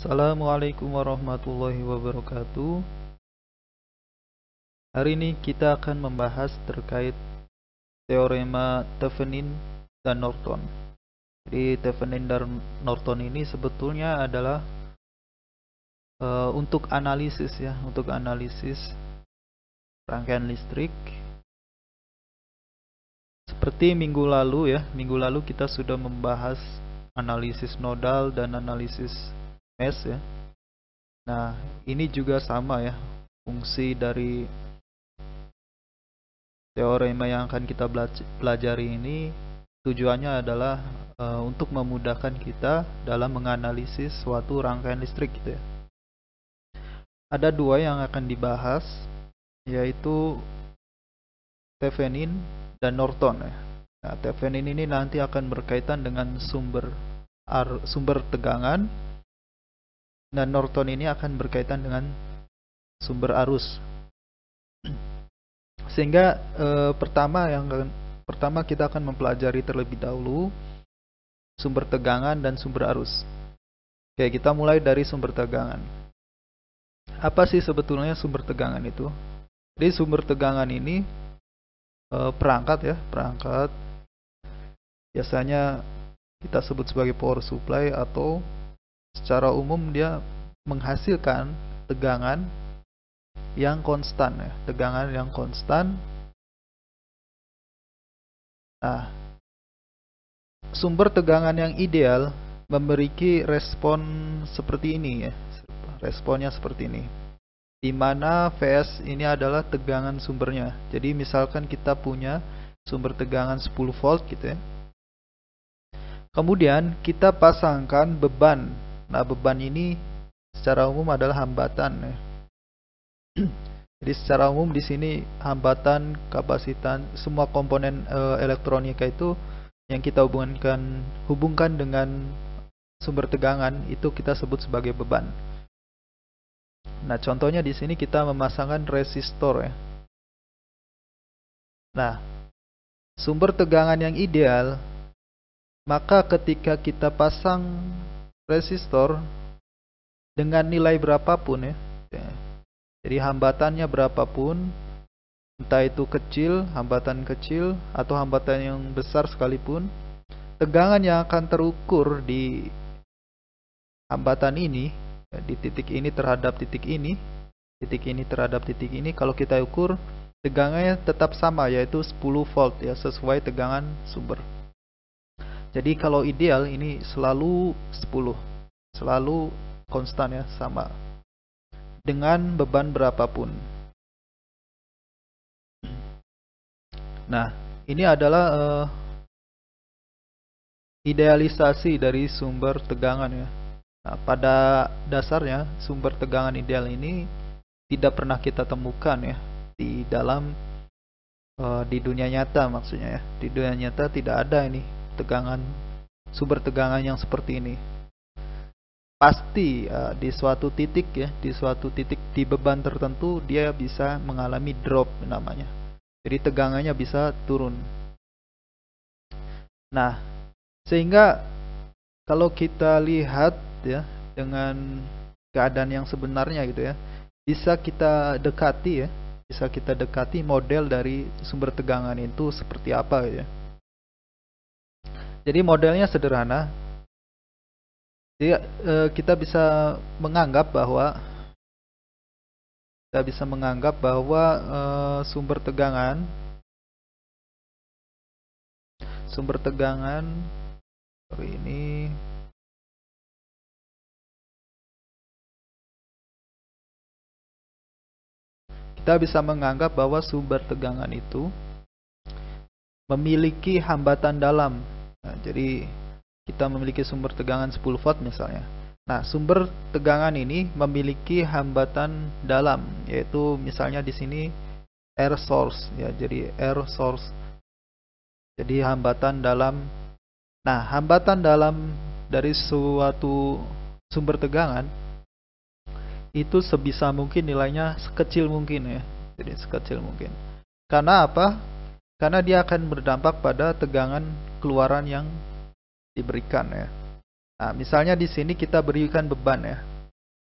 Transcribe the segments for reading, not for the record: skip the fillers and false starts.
Assalamualaikum warahmatullahi wabarakatuh. Hari ini kita akan membahas terkait teorema Thevenin dan Norton. Jadi Thevenin dan Norton ini sebetulnya adalah untuk analisis rangkaian listrik. Seperti minggu lalu kita sudah membahas analisis nodal dan analisis mesh ya. Nah, ini juga sama ya. Fungsi dari teorema yang akan kita pelajari ini tujuannya adalah untuk memudahkan kita dalam menganalisis suatu rangkaian listrik gitu ya. Ada dua yang akan dibahas, yaitu Thevenin dan Norton ya. Nah, Thevenin ini nanti akan berkaitan dengan sumber tegangan, dan Norton ini akan berkaitan dengan sumber arus. Sehingga pertama kita akan mempelajari terlebih dahulu sumber tegangan dan sumber arus. Oke, kita mulai dari sumber tegangan. Apa sih sebetulnya sumber tegangan itu? Jadi sumber tegangan ini perangkat biasanya kita sebut sebagai power supply, atau secara umum dia menghasilkan tegangan yang konstan ya, tegangan yang konstan. Nah, sumber tegangan yang ideal memiliki respon seperti ini ya. Responnya seperti ini, di mana Vs ini adalah tegangan sumbernya. Jadi misalkan kita punya sumber tegangan 10 volt gitu ya. Kemudian kita pasangkan beban. Nah, beban ini secara umum adalah hambatan ya. Jadi secara umum di sini hambatan, kapasitan, semua komponen elektronika itu yang kita hubungkan dengan sumber tegangan itu kita sebut sebagai beban. Nah, contohnya di sini kita memasangkan resistor ya. Nah, sumber tegangan yang ideal, maka ketika kita pasang resistor dengan nilai berapapun ya, jadi hambatannya berapapun, entah itu hambatan kecil atau hambatan yang besar sekalipun, tegangan yang akan terukur di hambatan ini, di titik ini terhadap titik ini, titik ini terhadap titik ini, kalau kita ukur tegangannya tetap sama, yaitu 10 volt ya, sesuai tegangan sumber. Jadi kalau ideal ini selalu 10, selalu konstan ya, sama dengan beban berapapun. Nah, ini adalah idealisasi dari sumber tegangan ya. Nah, pada dasarnya sumber tegangan ideal ini tidak pernah kita temukan ya di dalam di dunia nyata, maksudnya ya. Di dunia nyata tidak ada ini sumber tegangan yang seperti ini. Pasti di suatu titik di beban tertentu dia bisa mengalami drop namanya. Jadi tegangannya bisa turun. Nah, sehingga kalau kita lihat ya dengan keadaan yang sebenarnya gitu ya, bisa kita dekati model dari sumber tegangan itu seperti apa ya. Jadi modelnya sederhana. Jadi kita bisa menganggap bahwa sumber tegangan ini kita bisa menganggap bahwa sumber tegangan itu memiliki hambatan dalam. Nah, jadi kita memiliki sumber tegangan 10 volt misalnya. Nah, sumber tegangan ini memiliki hambatan dalam, yaitu misalnya di sini air source ya. Jadi air source. Jadi hambatan dalam. Nah, hambatan dalam dari suatu sumber tegangan itu sebisa mungkin nilainya sekecil mungkin ya. Jadi sekecil mungkin. Karena apa? Karena dia akan berdampak pada tegangan keluaran yang diberikan ya. Nah, misalnya di sini kita berikan beban ya.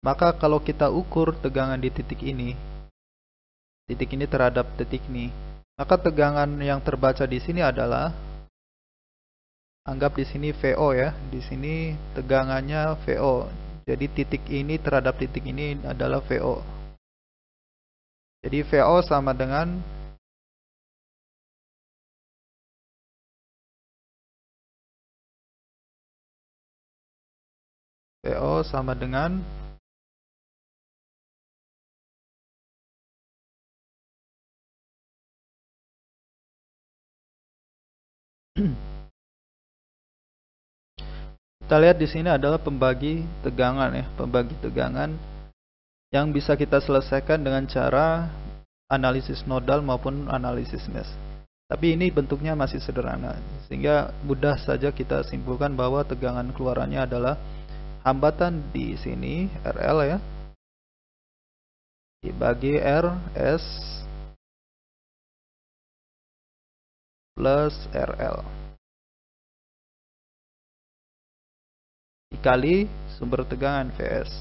Maka kalau kita ukur tegangan di titik ini terhadap titik ini, maka tegangan yang terbaca di sini adalah, anggap di sini VO ya, di sini tegangannya VO. Jadi titik ini terhadap titik ini adalah VO. Jadi VO sama dengan kita lihat di sini adalah pembagi tegangan ya, pembagi tegangan yang bisa kita selesaikan dengan cara analisis nodal maupun analisis mesh. Tapi ini bentuknya masih sederhana, sehingga mudah saja kita simpulkan bahwa tegangan keluarannya adalah hambatan di sini RL ya, dibagi RS plus RL dikali sumber tegangan Vs.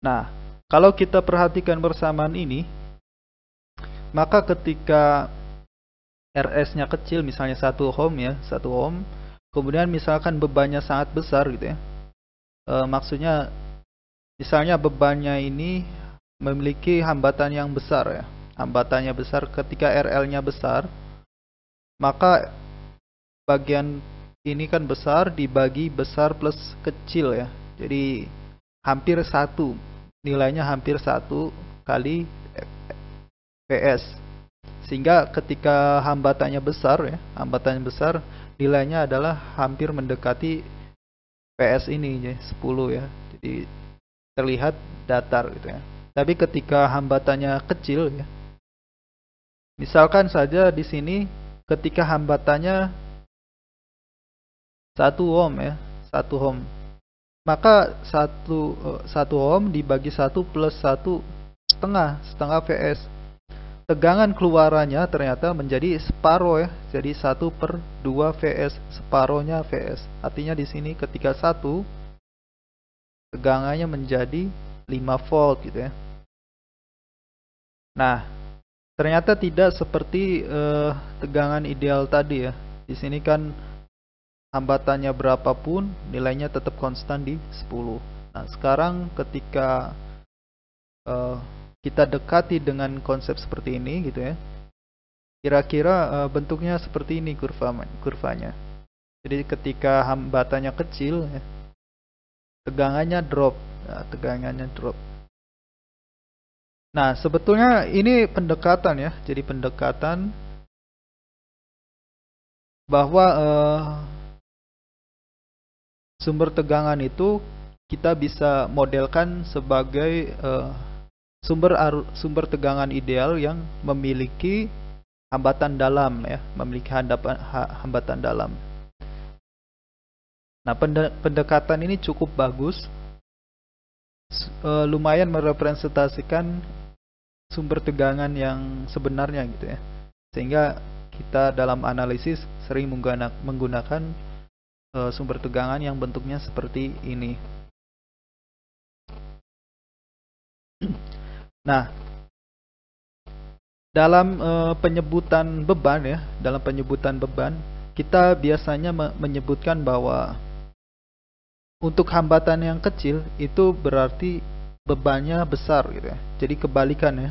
Nah, kalau kita perhatikan persamaan ini, maka ketika RS-nya kecil, misalnya 1 ohm ya, 1 ohm, kemudian misalkan bebannya sangat besar gitu ya. Maksudnya misalnya bebannya ini memiliki hambatan yang besar ya. Hambatannya besar, ketika RL-nya besar, maka bagian ini kan besar dibagi besar plus kecil ya. Jadi hampir 1, nilainya hampir 1 kali PS. Sehingga ketika hambatannya besar ya, hambatannya besar, nilainya adalah hampir mendekati PS ini ya, 10 ya. Jadi terlihat datar gitu ya. Tapi ketika hambatannya kecil ya, misalkan saja di sini ketika hambatannya 1 ohm ya, 1 ohm. Maka 1 ohm dibagi 1 plus 1 setengah Vs. Tegangan keluarannya ternyata menjadi separuh ya. Jadi 1/2 Vs, separuhnya Vs. Artinya di sini ketika 1, tegangannya menjadi 5 volt gitu ya. Nah, ternyata tidak seperti tegangan ideal tadi ya. Di sini kan hambatannya berapapun, nilainya tetap konstan di 10. Nah, sekarang ketika kita dekati dengan konsep seperti ini gitu ya, kira-kira bentuknya seperti ini kurvanya. Jadi ketika hambatannya kecil ya, tegangannya drop. Nah, sebetulnya ini pendekatan ya. Jadi pendekatan bahwa sumber tegangan itu kita bisa modelkan sebagai sumber tegangan ideal yang memiliki hambatan dalam ya, memiliki hambatan dalam. Nah, pendekatan ini cukup bagus, lumayan merepresentasikan sumber tegangan yang sebenarnya gitu ya. Sehingga kita dalam analisis sering menggunakan sumber tegangan yang bentuknya seperti ini. Nah, dalam penyebutan beban ya, kita biasanya menyebutkan bahwa untuk hambatan yang kecil itu berarti bebannya besar gitu ya. Jadi kebalikan ya.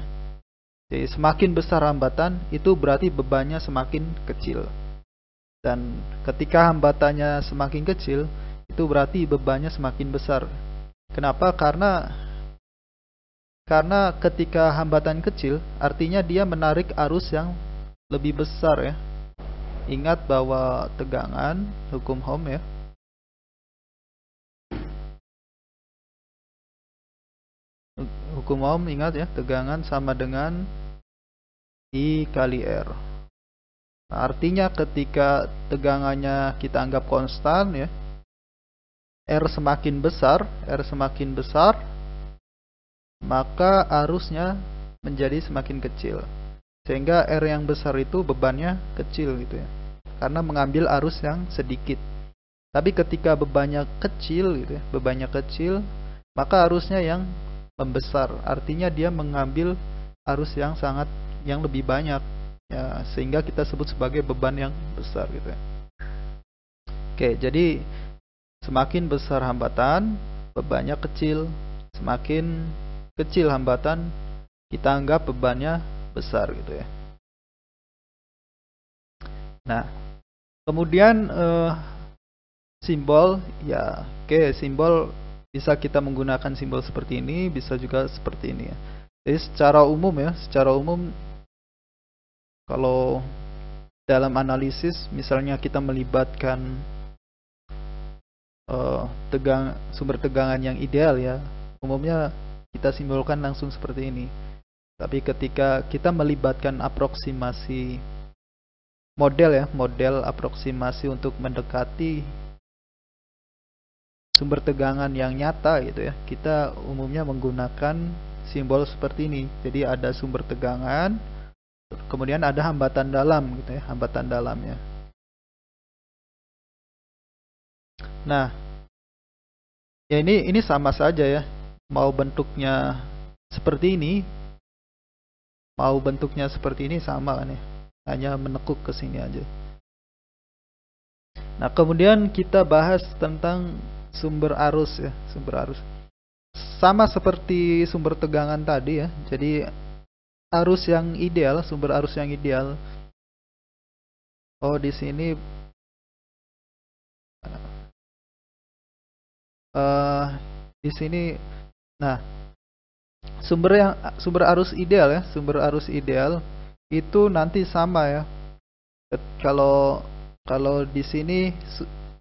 Jadi semakin besar hambatan itu berarti bebannya semakin kecil. Dan ketika hambatannya semakin kecil itu berarti bebannya semakin besar. Kenapa? Karena ketika hambatan kecil artinya dia menarik arus yang lebih besar ya. Ingat bahwa tegangan, hukum Ohm ya, hukum Ohm ingat ya, tegangan sama dengan I kali R. Nah, artinya ketika tegangannya kita anggap konstan ya, R semakin besar, maka arusnya menjadi semakin kecil. Sehingga R yang besar itu bebannya kecil gitu ya. Karena mengambil arus yang sedikit. Tapi ketika bebannya kecil gitu ya, bebannya kecil, maka arusnya yang membesar. Artinya dia mengambil arus yang lebih banyak ya, sehingga kita sebut sebagai beban yang besar gitu ya. Oke, jadi semakin besar hambatan, bebannya kecil. Semakin kecil hambatan, kita anggap bebannya besar gitu ya. Nah, kemudian simbol ya, oke, simbol bisa kita menggunakan simbol seperti ini, bisa juga seperti ini ya. Jadi secara umum kalau dalam analisis misalnya kita melibatkan sumber tegangan yang ideal ya, umumnya kita simbolkan langsung seperti ini. Tapi ketika kita melibatkan aproksimasi model aproksimasi untuk mendekati sumber tegangan yang nyata gitu ya, kita umumnya menggunakan simbol seperti ini. Jadi ada sumber tegangan, kemudian ada hambatan dalam gitu ya, hambatan dalamnya. Nah, ya ini sama saja ya. Mau bentuknya seperti ini, mau bentuknya seperti ini sama kan ya. Hanya menekuk ke sini aja. Nah, kemudian kita bahas tentang sumber arus ya, sumber arus. Sama seperti sumber tegangan tadi ya. Jadi arus yang ideal, sumber arus yang ideal. Oh, di sini di sini, nah, sumber arus ideal ya, sumber arus ideal itu nanti sama ya. Kalau di sini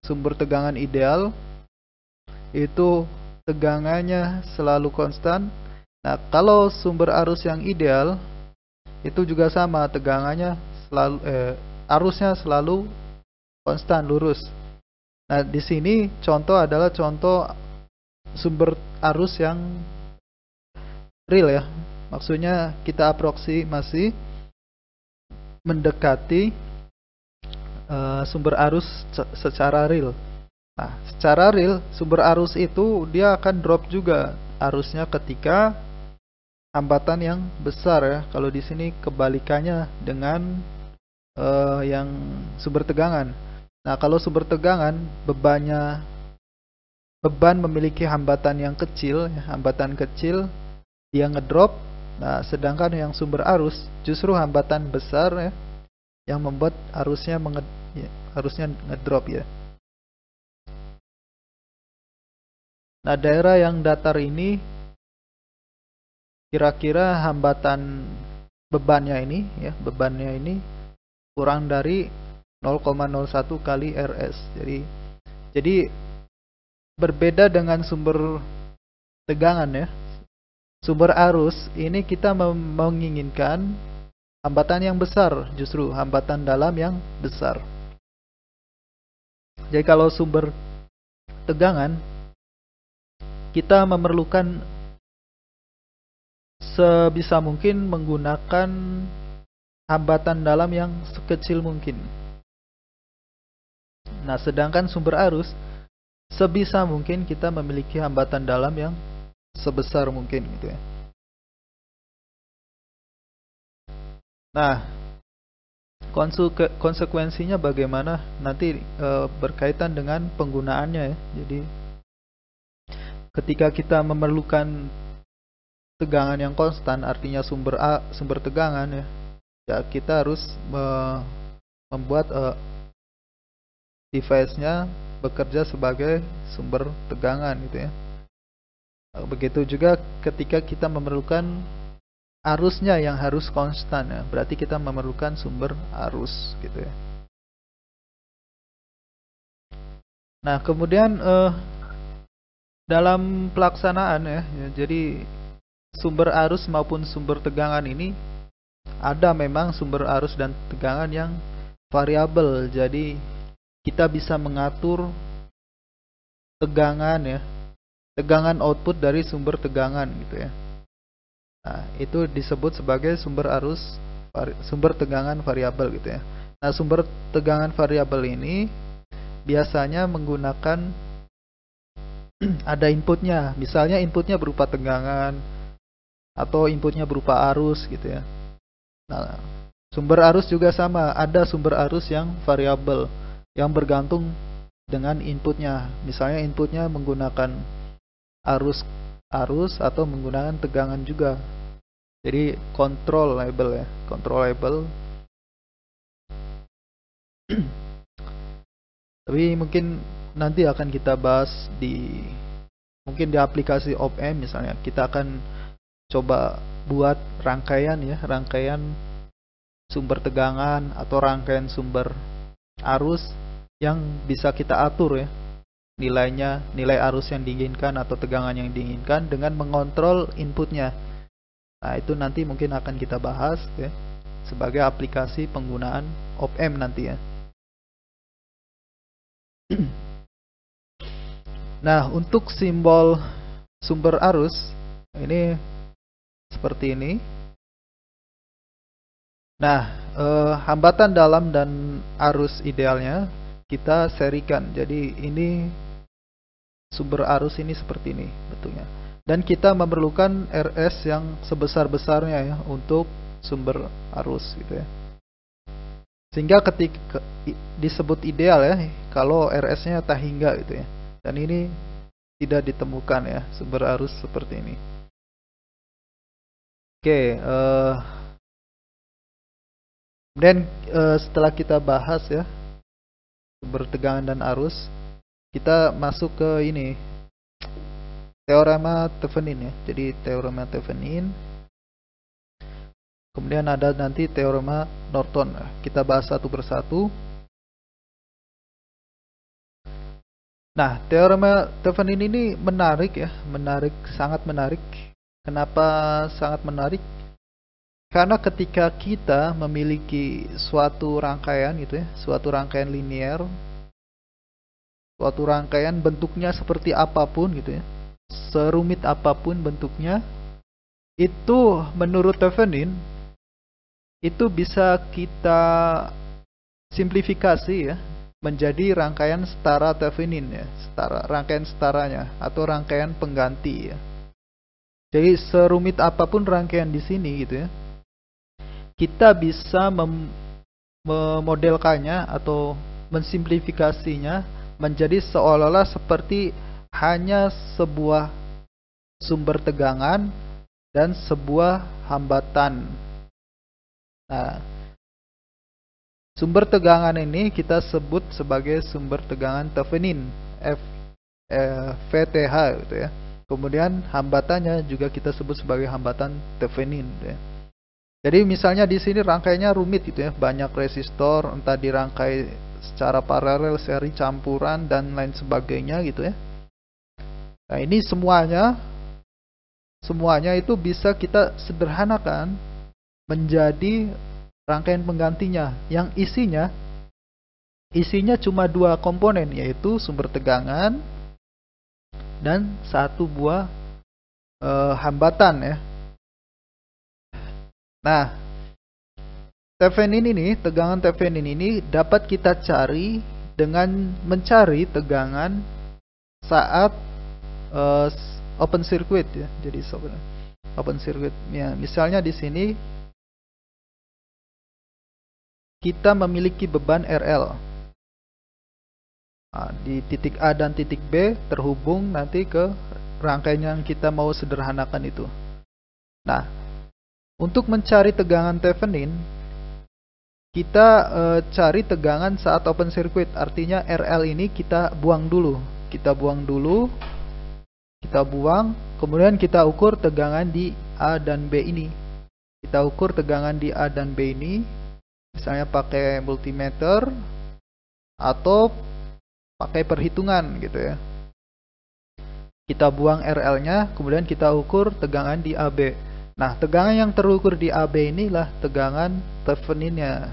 sumber tegangan ideal itu tegangannya selalu konstan. Nah, kalau sumber arus yang ideal itu juga sama, tegangannya selalu arusnya selalu konstan, lurus. Nah, di sini contoh adalah contoh sumber arus yang real ya. Maksudnya kita aproksimasi mendekati sumber arus secara real. Nah, secara real sumber arus itu dia akan drop juga arusnya ketika hambatan yang besar ya. Kalau di sini kebalikannya dengan yang sumber tegangan. Nah, kalau sumber tegangan beban memiliki hambatan yang kecil, ya, hambatan kecil dia ngedrop. Nah, sedangkan yang sumber arus justru hambatan besar ya, yang membuat arusnya ngedrop ya. Nah, daerah yang datar ini kira-kira hambatan bebannya ini kurang dari 0,01 kali RS. Jadi berbeda dengan sumber tegangan ya. Sumber arus ini kita menginginkan hambatan yang besar, justru hambatan dalam yang besar. Jadi kalau sumber tegangan kita memerlukan sebisa mungkin menggunakan hambatan dalam yang sekecil mungkin. Nah, sedangkan sumber arus sebisa mungkin kita memiliki hambatan dalam yang sebesar mungkin gitu ya. Nah, konsekuensinya bagaimana nanti berkaitan dengan penggunaannya ya. Jadi ketika kita memerlukan tegangan yang konstan, artinya sumber tegangan ya kita harus membuat device-nya bekerja sebagai sumber tegangan gitu ya. Begitu juga ketika kita memerlukan arusnya yang harus konstan ya, berarti kita memerlukan sumber arus gitu ya. Nah, kemudian dalam pelaksanaan ya, jadi sumber arus maupun sumber tegangan ini ada memang sumber arus dan tegangan yang variabel. Jadi kita bisa mengatur tegangan ya, tegangan output dari sumber tegangan gitu ya. Nah, itu disebut sebagai sumber tegangan variabel gitu ya. Nah, sumber tegangan variabel ini biasanya menggunakan ada inputnya. Misalnya inputnya berupa tegangan atau inputnya berupa arus gitu ya. Nah, sumber arus juga sama. Ada sumber arus yang variabel yang bergantung dengan inputnya. Misalnya inputnya menggunakan arus atau menggunakan tegangan juga. Jadi controllable ya, controllable. Tapi mungkin nanti akan kita bahas mungkin di aplikasi op-amp misalnya. Kita akan coba buat rangkaian sumber tegangan atau rangkaian sumber arus yang bisa kita atur ya. Nilai arus yang diinginkan atau tegangan yang diinginkan dengan mengontrol inputnya. Nah, itu nanti mungkin akan kita bahas ya, sebagai aplikasi penggunaan op-amp nanti ya. Nah, untuk simbol sumber arus ini seperti ini. Nah, hambatan dalam dan arus idealnya kita serikan. Jadi ini sumber arus ini seperti ini bentuknya. Dan kita memerlukan RS yang sebesar-besarnya ya untuk sumber arus gitu ya. Sehingga ketika disebut ideal ya kalau RS-nya tak hingga gitu ya. Dan ini tidak ditemukan ya sumber arus seperti ini. Oke, kemudian setelah kita bahas ya sumber tegangan dan arus, kita masuk ke ini teorema Thevenin ya. Jadi teorema Thevenin. Kemudian ada nanti teorema Norton. Kita bahas satu persatu. Nah, teorema Thevenin ini menarik ya, sangat menarik. Kenapa sangat menarik? Karena ketika kita memiliki suatu rangkaian gitu ya, suatu rangkaian linear, suatu rangkaian bentuknya seperti apapun gitu ya, serumit apapun bentuknya, itu menurut Thevenin itu bisa kita simplifikasi ya menjadi rangkaian setara Thevenin ya, rangkaian setaranya atau rangkaian pengganti ya. Jadi serumit apapun rangkaian di sini gitu ya, kita bisa memodelkannya atau mensimplifikasinya menjadi seolah-olah seperti hanya sebuah sumber tegangan dan sebuah hambatan. Nah, sumber tegangan ini kita sebut sebagai sumber tegangan Thevenin, VTH gitu ya. Kemudian hambatannya juga kita sebut sebagai hambatan Thevenin gitu ya. Jadi misalnya di sini rangkainya rumit gitu ya, banyak resistor, entah dirangkai secara paralel, seri, campuran dan lain sebagainya gitu ya. Nah, ini semuanya itu bisa kita sederhanakan menjadi rangkaian penggantinya yang isinya cuma dua komponen, yaitu sumber tegangan dan satu buah hambatan ya. Nah, Thevenin ini, tegangan Thevenin ini dapat kita cari dengan mencari tegangan saat open circuit ya. Jadi open circuit ya, misalnya di sini kita memiliki beban RL. Nah, di titik A dan titik B terhubung nanti ke rangkaian yang kita mau sederhanakan itu. Nah, untuk mencari tegangan Thevenin, kita cari tegangan saat open circuit. Artinya RL ini kita buang dulu. Kemudian kita ukur tegangan di A dan B ini. Kita ukur tegangan di A dan B ini, misalnya pakai multimeter atau pakai perhitungan gitu ya. Kita buang RL-nya, kemudian kita ukur tegangan di AB. Nah, tegangan yang terukur di AB inilah tegangan Thevenin-nya.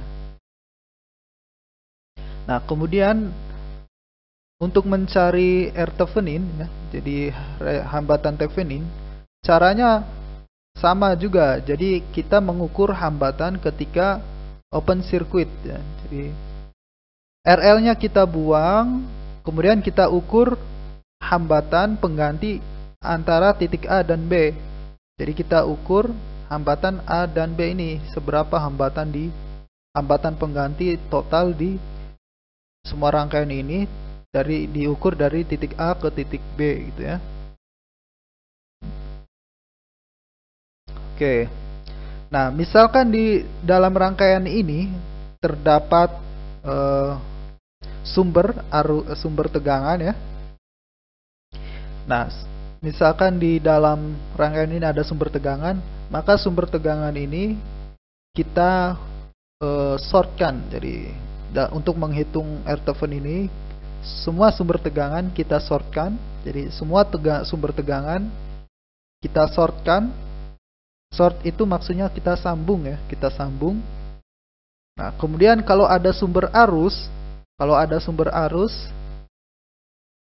Nah, kemudian untuk mencari R Thevenin ya, jadi hambatan Thevenin, caranya sama juga. Jadi kita mengukur hambatan ketika open circuit ya. Jadi RL-nya kita buang, kemudian kita ukur hambatan pengganti antara titik A dan B. Jadi kita ukur hambatan A dan B ini, seberapa hambatan pengganti total di semua rangkaian ini diukur dari titik A ke titik B gitu ya. Oke. Nah, misalkan di dalam rangkaian ini terdapat sumber tegangan ya. Nah, misalkan di dalam rangkaian ini ada sumber tegangan, maka sumber tegangan ini kita shortkan. Jadi untuk menghitung R-Toven ini, semua sumber tegangan kita shortkan. Jadi semua sumber tegangan kita shortkan. Short itu maksudnya kita sambung ya, kita sambung. Nah, kemudian kalau ada sumber arus,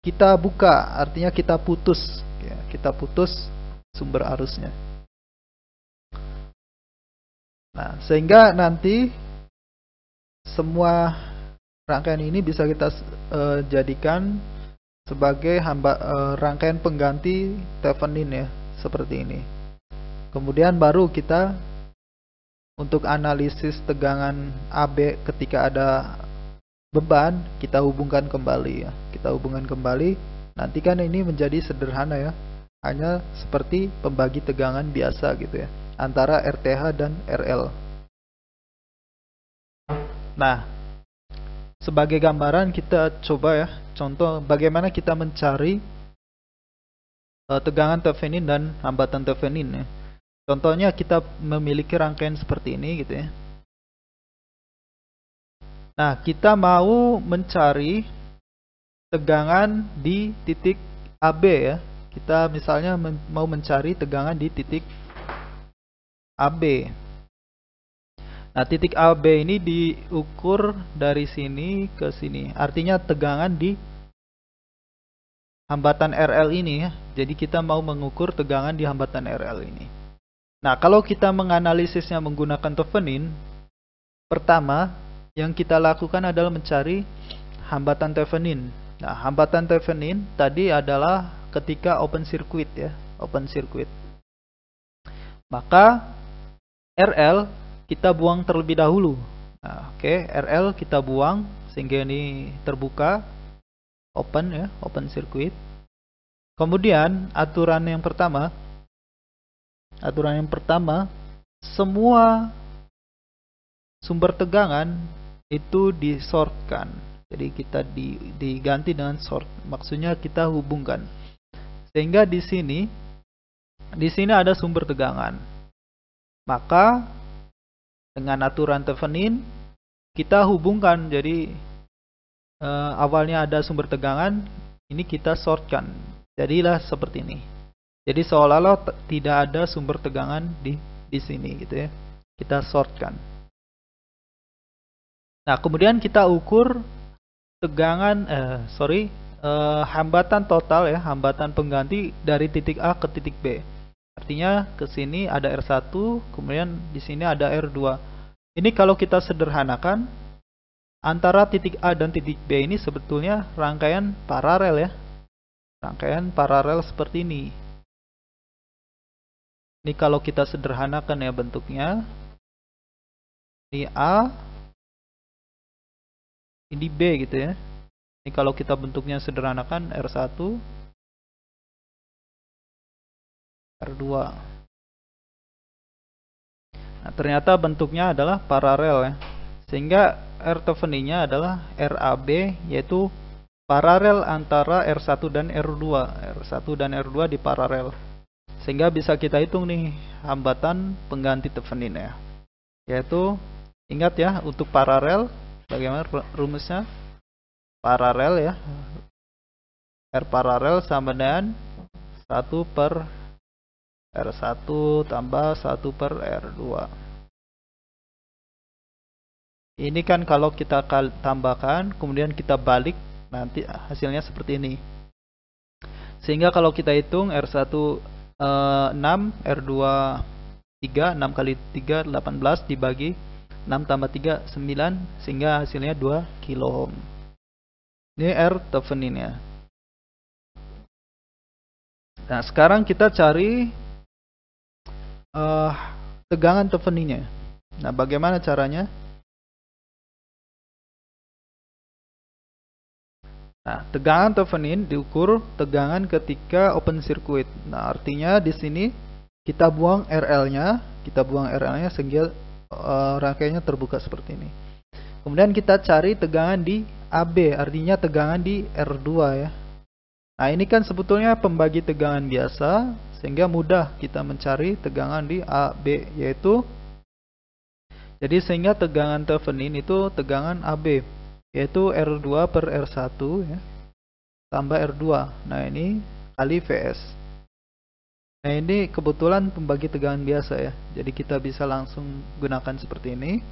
kita buka, artinya kita putus ya, kita putus sumber arusnya. Nah, sehingga nanti semua rangkaian ini bisa kita jadikan sebagai rangkaian pengganti Thevenin ya, seperti ini. Kemudian baru kita untuk analisis tegangan AB ketika ada beban, kita hubungkan kembali ya. Kita hubungkan kembali. Nanti kan ini menjadi sederhana ya. Hanya seperti pembagi tegangan biasa gitu ya, antara RTH dan RL. Nah, sebagai gambaran kita coba ya, contoh bagaimana kita mencari tegangan Thevenin dan hambatan Thevenin ya. Contohnya kita memiliki rangkaian seperti ini gitu ya. Nah, kita mau mencari tegangan di titik AB ya. Kita misalnya mau mencari tegangan di titik AB. Nah, titik AB ini diukur dari sini ke sini. Artinya tegangan di hambatan RL ini ya. Jadi kita mau mengukur tegangan di hambatan RL ini. Nah, kalau kita menganalisisnya menggunakan Thevenin, pertama yang kita lakukan adalah mencari hambatan Thevenin. Nah, hambatan Thevenin tadi adalah ketika open circuit ya, open circuit. Maka RL kita buang terlebih dahulu. Nah, oke, RL kita buang sehingga ini terbuka, open ya, open circuit. Kemudian aturan yang pertama, semua sumber tegangan itu disortkan. Jadi kita diganti dengan sort. Maksudnya kita hubungkan. Sehingga di sini ada sumber tegangan. Maka dengan aturan Thevenin kita hubungkan. Jadi awalnya ada sumber tegangan, ini kita sortkan. Jadilah seperti ini. Jadi seolah-olah tidak ada sumber tegangan di sini gitu ya. Kita sortkan. Nah, kemudian kita ukur tegangan hambatan total ya, hambatan pengganti dari titik A ke titik B. Artinya ke sini ada R1, kemudian di sini ada R2. Ini kalau kita sederhanakan, antara titik A dan titik B ini sebetulnya rangkaian paralel ya. Rangkaian paralel seperti ini. Ini kalau kita sederhanakan ya bentuknya. Ini A, ini B gitu ya. Ini kalau kita bentuknya sederhanakan R1, R2. Nah, ternyata bentuknya adalah paralel ya. Sehingga R-Thevenin-nya adalah RAB, yaitu paralel antara R1 dan R2. R1 dan R2 di paralel. Sehingga bisa kita hitung nih hambatan pengganti Thevenin ya. Yaitu ingat ya, untuk paralel bagaimana rumusnya? Paralel ya. R paralel sama dengan 1 per R1 tambah 1 per R2. Ini kan kalau kita tambahkan kemudian kita balik, nanti hasilnya seperti ini. Sehingga kalau kita hitung R1 6, R2 3, 6 kali 3 18 dibagi 6 tambah 3 9, sehingga hasilnya 2 kilo ohm. Ini R Theveninnya. Nah, sekarang kita cari tegangan Theveninnya. Nah, bagaimana caranya? Nah, tegangan Thevenin diukur tegangan ketika open circuit. Nah, artinya di sini kita buang RL-nya, sehingga rangkaiannya terbuka seperti ini. Kemudian kita cari tegangan di AB, artinya tegangan di R2 ya. Nah, ini kan sebetulnya pembagi tegangan biasa, sehingga mudah kita mencari tegangan di AB, yaitu jadi sehingga tegangan Thevenin itu tegangan AB, yaitu R2 per R1 ya, tambah R2. Nah, ini kali VS. Nah, ini kebetulan pembagi tegangan biasa ya, jadi kita bisa langsung gunakan seperti ini.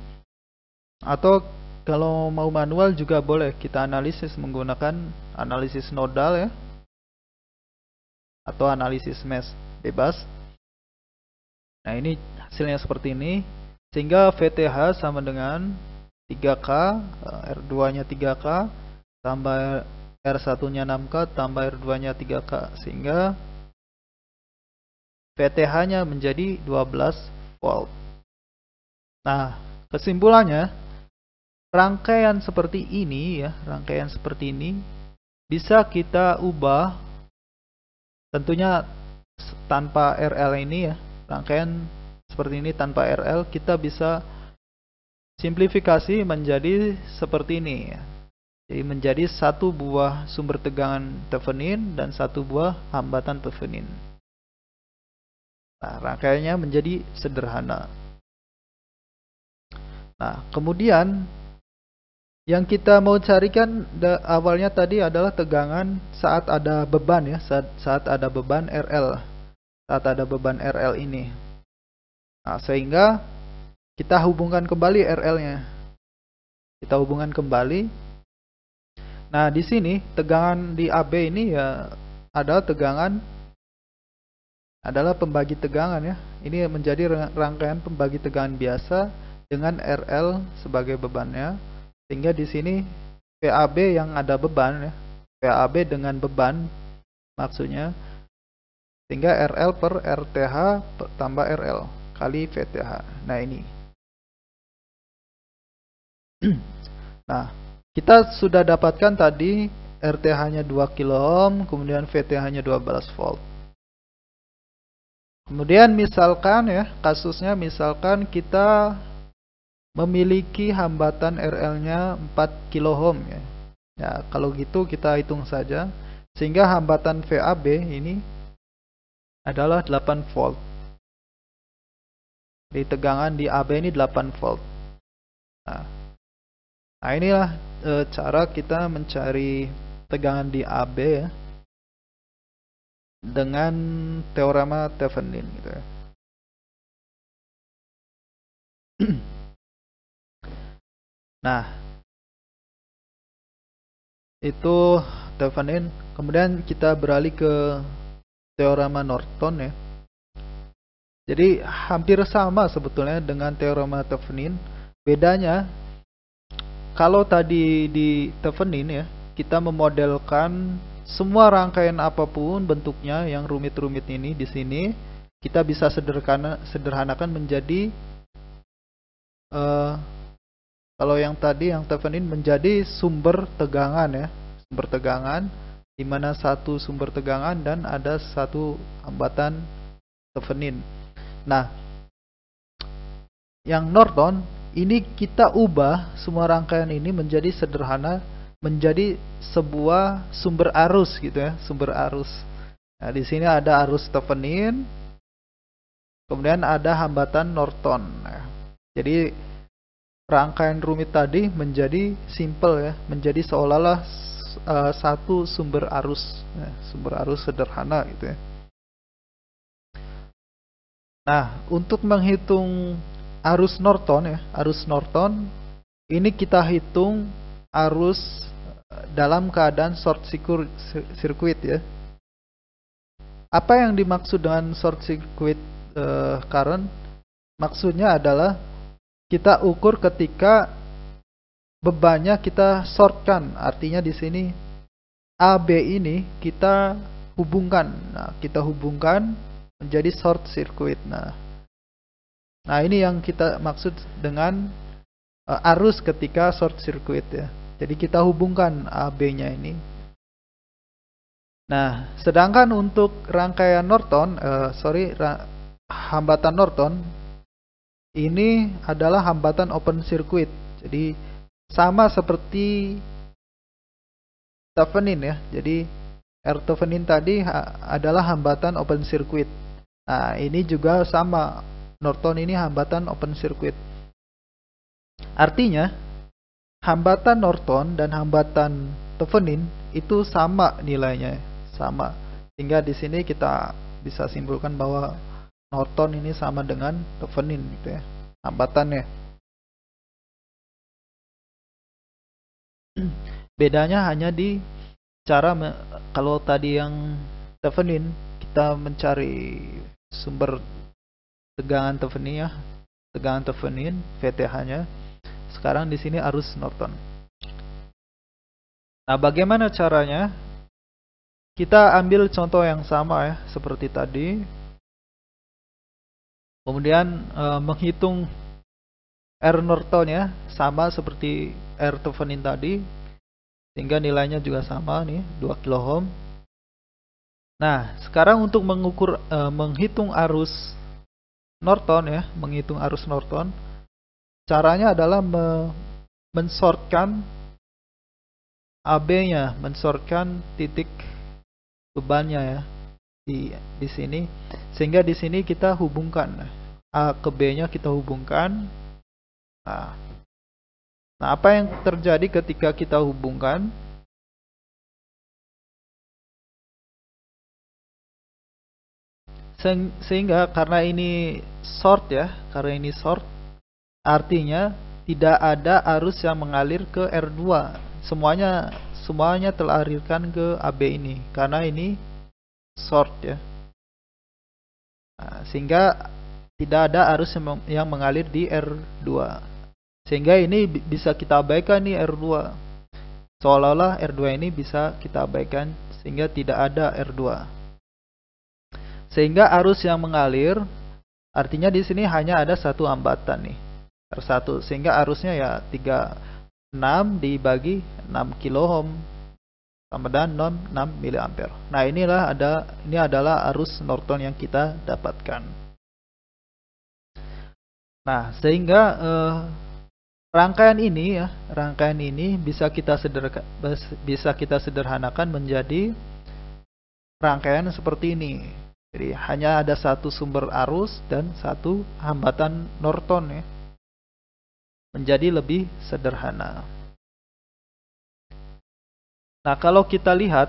Atau kalau mau manual juga boleh, kita analisis menggunakan analisis nodal ya, atau analisis mesh, bebas. Nah, ini hasilnya seperti ini, sehingga VTH sama dengan 3K, R2 nya 3K, tambah R1 nya 6K, tambah R2 nya 3K, sehingga VTH nya menjadi 12 volt. Nah, kesimpulannya, rangkaian seperti ini ya, bisa kita ubah. Tentunya tanpa RL ini ya, rangkaian seperti ini tanpa RL kita bisa simplifikasi menjadi seperti ini ya. Jadi menjadi satu buah sumber tegangan Thevenin dan satu buah hambatan Thevenin. Nah, rangkaiannya menjadi sederhana. Nah, kemudian yang kita mau carikan awalnya tadi adalah tegangan saat ada beban ya, saat ada beban RL. Saat ada beban RL ini. Nah, sehingga kita hubungkan kembali RL-nya. Kita hubungkan kembali. Nah, di sini tegangan di AB ini ya adalah pembagi tegangan ya. Ini menjadi rangkaian pembagi tegangan biasa dengan RL sebagai bebannya. Sehingga di sini PAB yang ada beban ya, PAB dengan beban maksudnya, sehingga RL per RTH tambah RL kali VTH. Nah, ini. Nah, kita sudah dapatkan tadi RTH-nya 2 kilo ohm, kemudian VTH-nya 12 volt. Kemudian misalkan ya, kasusnya misalkan kita memiliki hambatan RL-nya 4 kilo ohm ya. Ya, kalau gitu kita hitung saja, sehingga hambatan VAB ini adalah 8 volt. Di tegangan di AB ini 8 volt. Nah, inilah cara kita mencari tegangan di AB ya, dengan teorema Thevenin gitu ya. Nah, itu Thevenin. Kemudian kita beralih ke teorema Norton ya. Jadi hampir sama sebetulnya dengan teorema Thevenin. Bedanya, kalau tadi di Thevenin ya, kita memodelkan semua rangkaian apapun bentuknya yang rumit-rumit ini, di sini kita bisa sederhanakan menjadi kalau yang tadi yang Thevenin menjadi sumber tegangan ya, sumber tegangan, di mana satu sumber tegangan dan ada satu hambatan Thevenin. Nah, yang Norton ini kita ubah semua rangkaian ini menjadi sederhana, menjadi sebuah sumber arus gitu ya, sumber arus. Nah, di sini ada arus Thevenin, kemudian ada hambatan Norton. Nah, jadi rangkaian rumit tadi menjadi simple ya, menjadi seolah-olah satu sumber arus ya, sumber arus sederhana gitu ya. Nah, untuk menghitung arus Norton ya, arus Norton ini kita hitung arus dalam keadaan short circuit ya. Apa yang dimaksud dengan short circuit current? Maksudnya adalah kita ukur ketika bebannya kita shortkan. Artinya di sini AB ini kita hubungkan. Nah, kita hubungkan menjadi short circuit. Nah, ini yang kita maksud dengan arus ketika short circuit ya. Jadi kita hubungkan AB-nya ini. Nah, sedangkan untuk rangkaian Norton, hambatan Norton ini adalah hambatan open circuit. Jadi sama seperti Thevenin ya. Jadi R Thevenin tadi adalah hambatan open circuit. Nah, ini juga sama. Norton ini hambatan open circuit. Artinya hambatan Norton dan hambatan Thevenin itu sama nilainya, sama. Sehingga di sini kita bisa simpulkan bahwa Norton ini sama dengan Thevenin gitu ya, hambatannya. Bedanya hanya di cara kalau tadi yang Thevenin kita mencari sumber tegangan Thevenin ya, tegangan Thevenin VTH-nya. Sekarang di sini arus Norton. Nah, bagaimana caranya? Kita ambil contoh yang sama ya, seperti tadi. Kemudian menghitung R Norton ya, sama seperti R Thevenin tadi. Sehingga nilainya juga sama nih, 2 kilo ohm. Nah, sekarang untuk mengukur menghitung arus Norton ya, menghitung arus Norton, caranya adalah mensortkan AB-nya, mensortkan titik bebannya ya di sini, sehingga di sini kita hubungkan A ke B-nya kita hubungkan. Nah, apa yang terjadi ketika kita hubungkan? Sehingga karena ini short ya, karena ini short, artinya tidak ada arus yang mengalir ke R2. Semuanya teralirkan ke AB ini karena ini short ya. Nah, sehingga tidak ada arus yang mengalir di R2. Sehingga ini bisa kita abaikan nih R2. Seolah-olah R2 ini bisa kita abaikan sehingga tidak ada R2. Sehingga arus yang mengalir, artinya di sini hanya ada satu hambatan nih, R1. Sehingga arusnya ya 36 dibagi 6 kilo ohm sama dengan 6 mA. Nah, ini adalah arus Norton yang kita dapatkan. Nah, sehingga rangkaian ini bisa kita sederhanakan menjadi rangkaian seperti ini. Jadi hanya ada satu sumber arus dan satu hambatan Norton ya. Menjadi lebih sederhana. Nah, kalau kita lihat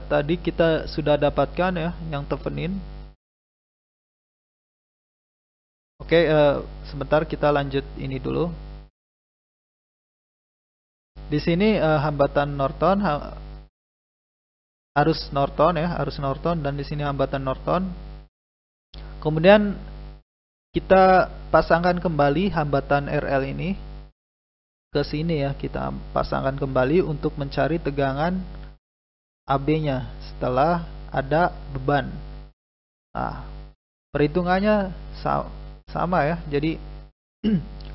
tadi kita sudah dapatkan ya yang Thevenin. Oke, sebentar kita lanjut ini dulu. Di sini hambatan Norton, arus Norton dan di sini hambatan Norton. Kemudian kita pasangkan kembali hambatan RL ini ke sini ya, kita pasangkan kembali untuk mencari tegangan AB-nya setelah ada beban. Nah, perhitungannya sama ya. Jadi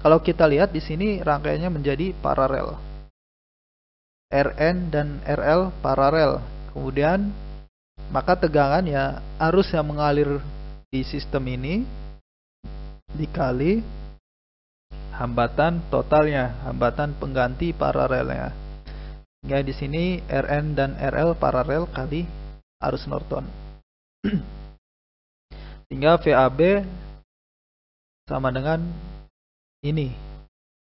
kalau kita lihat di sini rangkaiannya menjadi paralel. RN dan RL paralel. Kemudian maka tegangan ya, arus yang mengalir di sistem ini dikali hambatan totalnya, hambatan pengganti paralelnya. Hingga di sini RN dan RL paralel kali arus Norton. Sehingga VAB sama dengan ini.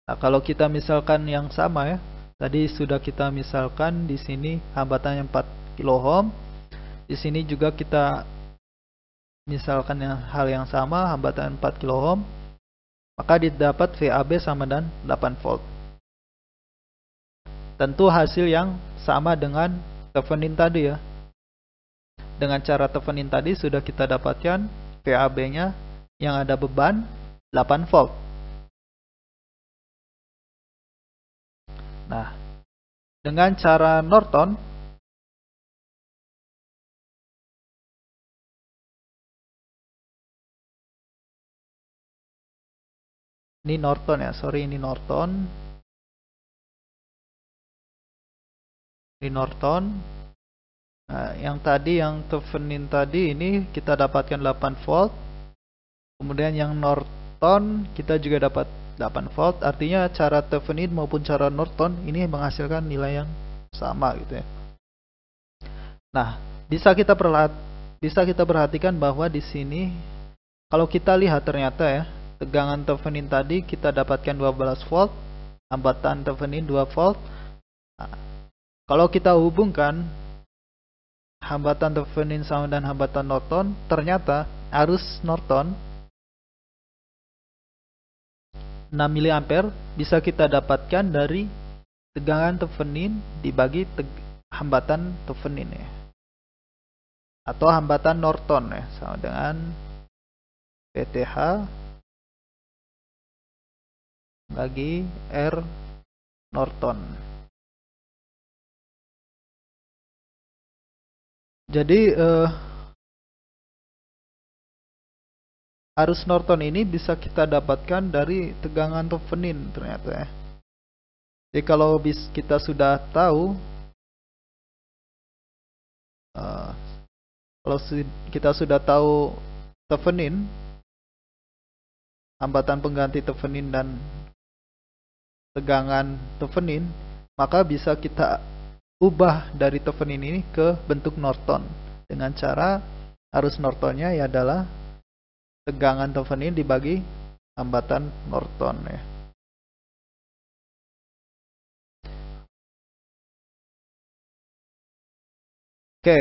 Nah, kalau kita misalkan yang sama ya, tadi sudah kita misalkan di sini hambatannya 4 kilo ohm. Di sini juga kita misalkan hal yang sama, hambatan 4 kilo ohm. Maka didapat VAB sama dengan 8 volt. Tentu hasil yang sama dengan Thevenin tadi ya. Dengan cara Thevenin tadi sudah kita dapatkan VAB-nya yang ada beban 8 volt. Nah, dengan cara Norton, ini Norton ya, sorry ini Norton. Ini Norton. Nah, yang tadi yang Thevenin tadi ini kita dapatkan 8 volt. Kemudian yang Norton kita juga dapat 8 volt. Artinya cara Thevenin maupun cara Norton ini menghasilkan nilai yang sama gitu ya. Nah, bisa kita perhatikan bahwa di sini kalau kita lihat ternyata ya, tegangan Thevenin tadi kita dapatkan 12 volt, hambatan Thevenin 2 volt. Nah, kalau kita hubungkan hambatan Thevenin sama dan hambatan Norton, ternyata arus Norton 6 mA bisa kita dapatkan dari tegangan Thevenin dibagi hambatan Thevenin ya. Atau hambatan Norton ya, sama dengan PTH bagi R Norton. Jadi arus Norton ini bisa kita dapatkan dari tegangan Thevenin ternyata ya. Jadi kalau kita sudah tahu kalau kita sudah tahu Thevenin, hambatan pengganti Thevenin dan tegangan Thevenin, maka bisa kita ubah dari Thevenin ini ke bentuk Norton dengan cara arus Nortonnya ya adalah tegangan Thevenin dibagi hambatan Norton ya. Oke,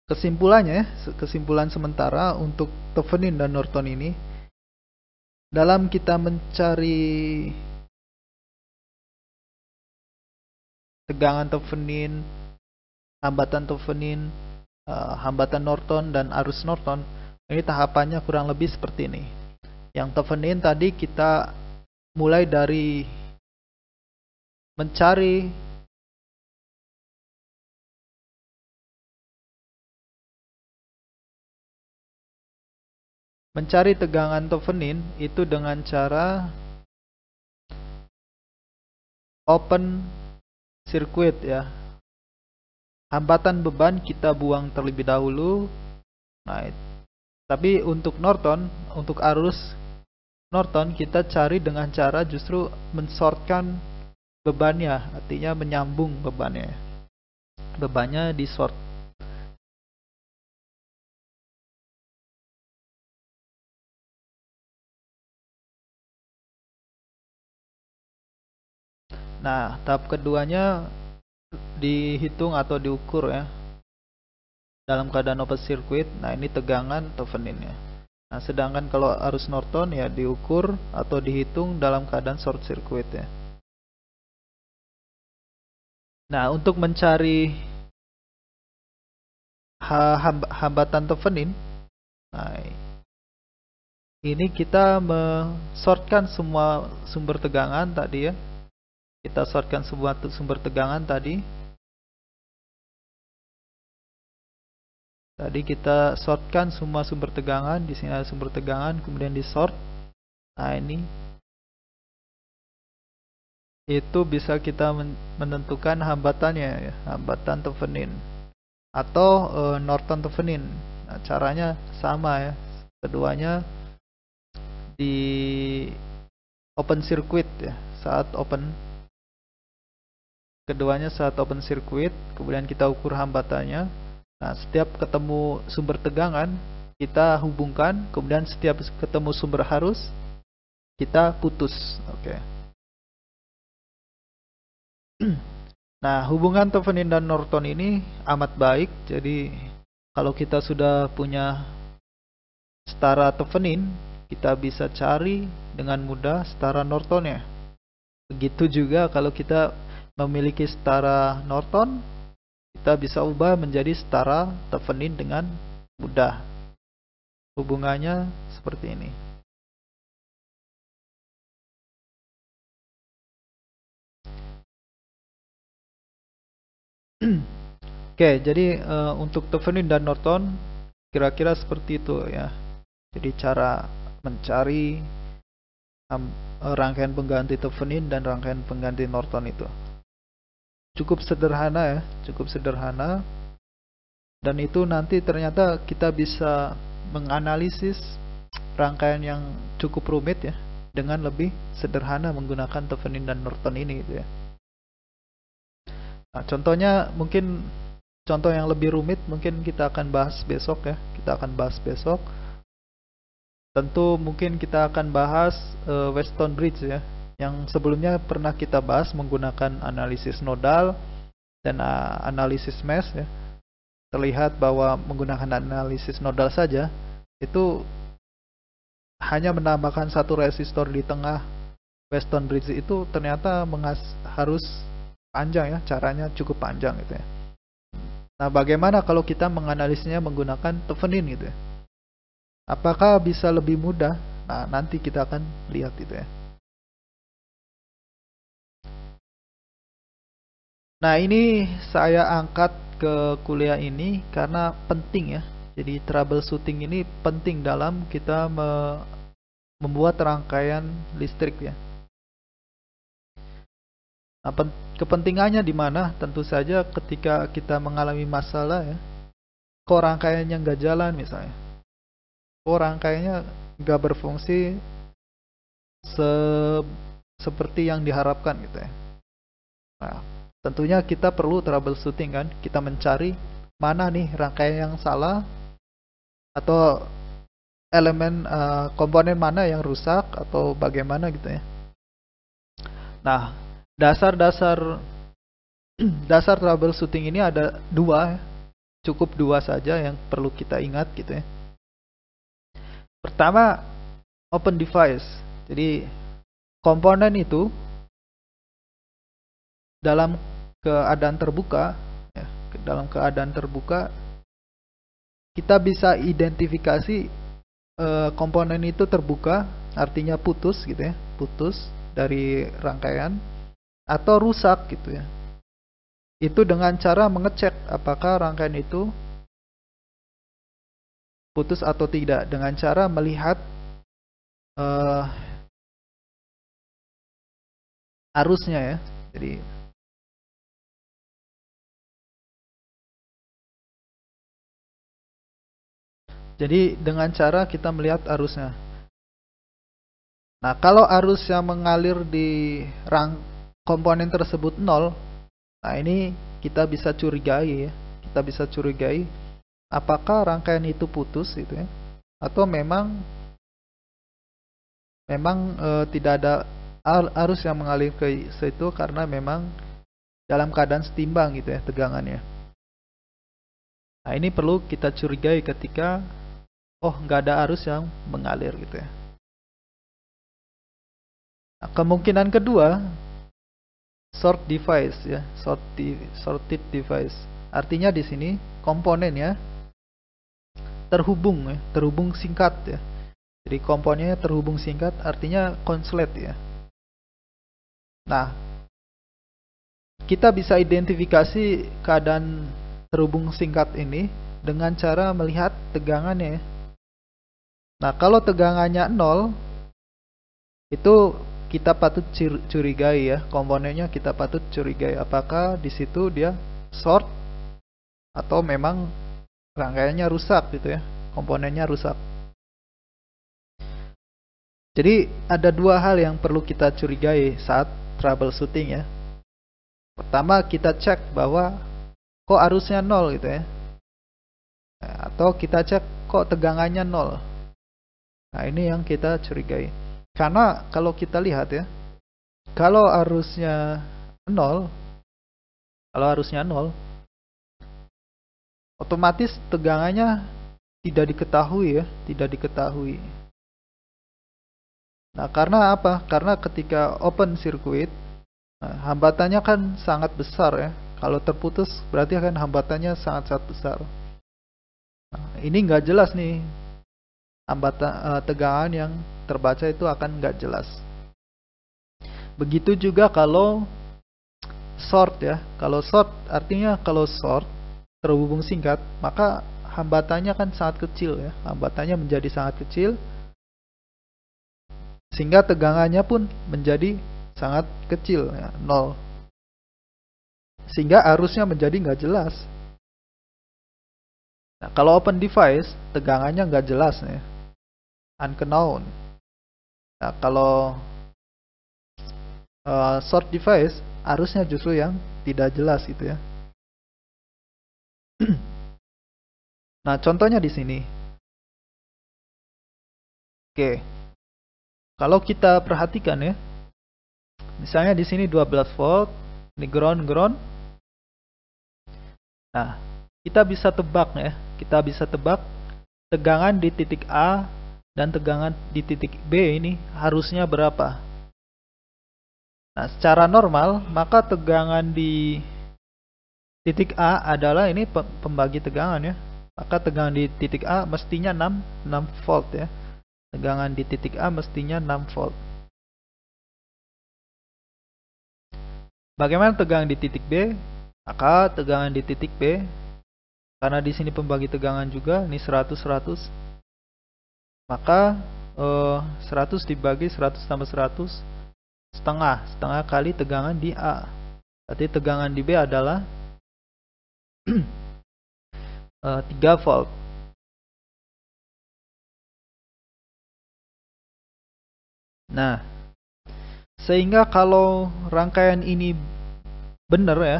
kesimpulannya, kesimpulan sementara untuk Thevenin dan Norton ini, dalam kita mencari tegangan Thevenin, hambatan Thevenin, hambatan Norton dan arus Norton, ini tahapannya kurang lebih seperti ini. Yang Thevenin tadi kita mulai dari mencari tegangan Thevenin itu dengan cara open circuit ya. Hambatan beban kita buang terlebih dahulu. Nah, tapi untuk Norton, untuk arus Norton kita cari dengan cara justru mensortkan bebannya, artinya menyambung bebannya. Bebannya disort. Nah, tahap keduanya dihitung atau diukur ya. Dalam keadaan open circuit, nah ini tegangan Thevenin ya. Nah, sedangkan kalau arus Norton ya diukur atau dihitung dalam keadaan short circuit ya. Nah, untuk mencari hambatan Thevenin, nah, ini kita mensortkan semua sumber tegangan tadi ya. Kita sortkan semua sumber tegangan tadi. Tadi kita sortkan semua sumber tegangan. Di sini ada sumber tegangan, kemudian di sort. Nah, ini itu bisa kita menentukan hambatannya ya, hambatan Thevenin atau Norton Thevenin. Nah, caranya sama ya. Keduanya di open circuit ya, keduanya saat open circuit, kemudian kita ukur hambatannya. Nah, setiap ketemu sumber tegangan kita hubungkan, kemudian setiap ketemu sumber arus kita putus. Oke. Nah, hubungan Thevenin dan Norton ini amat baik. Jadi kalau kita sudah punya setara Thevenin, kita bisa cari dengan mudah setara Nortonnya. Begitu juga kalau kita memiliki setara Norton, kita bisa ubah menjadi setara Thevenin dengan mudah. Hubungannya seperti ini. Oke, jadi untuk Thevenin dan Norton kira-kira seperti itu ya. Jadi cara mencari rangkaian pengganti Thevenin dan rangkaian pengganti Norton itu cukup sederhana ya, cukup sederhana. Dan itu nanti ternyata kita bisa menganalisis rangkaian yang cukup rumit ya dengan lebih sederhana menggunakan Thevenin dan Norton ini gitu ya. Nah, contohnya mungkin contoh yang lebih rumit mungkin kita akan bahas besok ya. Kita akan bahas besok. Tentu mungkin kita akan bahas Weston Bridge ya, yang sebelumnya pernah kita bahas menggunakan analisis nodal dan analisis mesh ya. Terlihat bahwa menggunakan analisis nodal saja itu hanya menambahkan satu resistor di tengah Weston Bridge itu ternyata harus panjang ya, caranya cukup panjang gitu ya. Nah, bagaimana kalau kita menganalisisnya menggunakan Thevenin gitu ya? Apakah bisa lebih mudah? Nah, nanti kita akan lihat itu ya. Nah, ini saya angkat ke kuliah ini karena penting ya. Jadi troubleshooting ini penting dalam kita membuat rangkaian listrik ya. Nah, kepentingannya di mana? Tentu saja ketika kita mengalami masalah ya. Kok rangkaiannya nggak jalan misalnya? Rangkaiannya nggak berfungsi seperti yang diharapkan gitu ya. Nah, tentunya kita perlu troubleshooting kan. Kita mencari mana nih rangkaian yang salah atau elemen komponen mana yang rusak atau bagaimana gitu ya. Nah, dasar troubleshooting ini ada dua, cukup dua saja yang perlu kita ingat gitu ya. Pertama, open device. Jadi komponen itu dalam keadaan terbuka ya, dalam keadaan terbuka kita bisa identifikasi komponen itu terbuka, artinya putus gitu ya, putus dari rangkaian atau rusak gitu ya. Itu dengan cara mengecek apakah rangkaian itu putus atau tidak dengan cara melihat arusnya ya. Jadi dengan cara kita melihat arusnya. Nah, kalau arus yang mengalir di komponen tersebut 0, nah ini kita bisa curigai ya. Kita bisa curigai apakah rangkaian itu putus gitu ya, atau memang tidak ada arus yang mengalir ke situ karena memang dalam keadaan setimbang gitu ya tegangannya. Nah, ini perlu kita curigai ketika nggak ada arus yang mengalir gitu ya. Nah, kemungkinan kedua, short device ya, shorted device. Artinya di sini komponennya terhubung singkat ya. Jadi komponennya terhubung singkat, artinya konslet ya. Nah, kita bisa identifikasi keadaan terhubung singkat ini dengan cara melihat tegangannya. Nah, kalau tegangannya 0, itu kita patut curigai ya, komponennya kita patut curigai apakah di situ dia short atau memang rangkaiannya rusak gitu ya, komponennya rusak. Jadi ada dua hal yang perlu kita curigai saat troubleshooting ya. Pertama, kita cek bahwa kok arusnya 0 gitu ya, atau kita cek kok tegangannya 0. Nah, ini yang kita curigai. Karena kalau kita lihat ya, kalau arusnya 0, otomatis tegangannya tidak diketahui ya, tidak diketahui. Nah, karena apa? Karena ketika open circuit, hambatannya kan sangat besar ya. Kalau terputus berarti akan hambatannya sangat besar. Nah, ini nggak jelas nih, hambatan tegangan yang terbaca itu akan nggak jelas. Begitu juga kalau short ya. Kalau short artinya kalau short terhubung singkat, maka hambatannya kan sangat kecil ya. Hambatannya menjadi sangat kecil sehingga tegangannya pun menjadi sangat kecil ya, nol. Sehingga arusnya menjadi nggak jelas. Nah, kalau open device tegangannya nggak jelas ya, unknown. Nah, kalau short device arusnya justru yang tidak jelas gitu ya. Nah, contohnya di sini. Oke. Kalau kita perhatikan ya, misalnya di sini 12 volt, ini ground. Nah, kita bisa tebak ya, kita bisa tebak tegangan di titik A dan tegangan di titik B ini harusnya berapa. Nah, secara normal, maka tegangan di titik A adalah ini pembagi tegangan ya. Maka tegangan di titik A mestinya 6 volt ya. Tegangan di titik A mestinya 6 volt. Bagaimana tegangan di titik B? Maka tegangan di titik B, karena di sini pembagi tegangan juga, ini 100, maka 100 dibagi 100 tambah 100, setengah kali tegangan di A. Berarti tegangan di B adalah 3 volt. Nah, sehingga kalau rangkaian ini benar ya,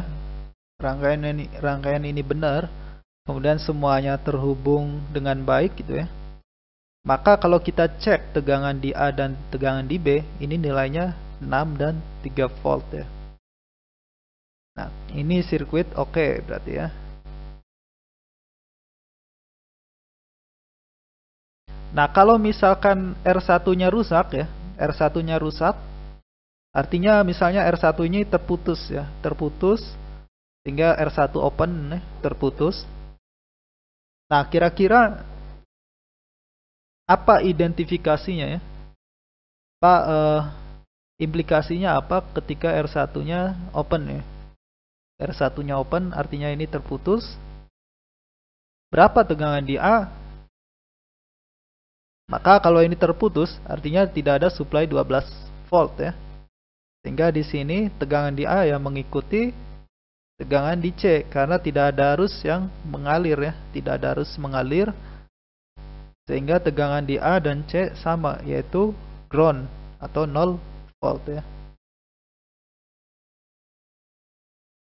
rangkaian ini benar, kemudian semuanya terhubung dengan baik gitu ya, maka kalau kita cek tegangan di A dan tegangan di B, ini nilainya 6 dan 3 volt ya. Nah, ini sirkuit oke berarti ya. Nah, kalau misalkan R1-nya rusak ya, R1-nya rusak, artinya misalnya R1 ini terputus ya, terputus sehingga R1 open ya, terputus. Nah, kira-kira apa identifikasinya ya? Pak, implikasinya apa ketika R1-nya open ya? R1-nya open artinya ini terputus. Berapa tegangan di A? Maka kalau ini terputus artinya tidak ada supply 12 volt ya. Sehingga di sini tegangan di A yang mengikuti tegangan di C karena tidak ada arus yang mengalir ya, tidak ada arus mengalir. Sehingga tegangan di A dan C sama, yaitu ground atau 0 volt ya.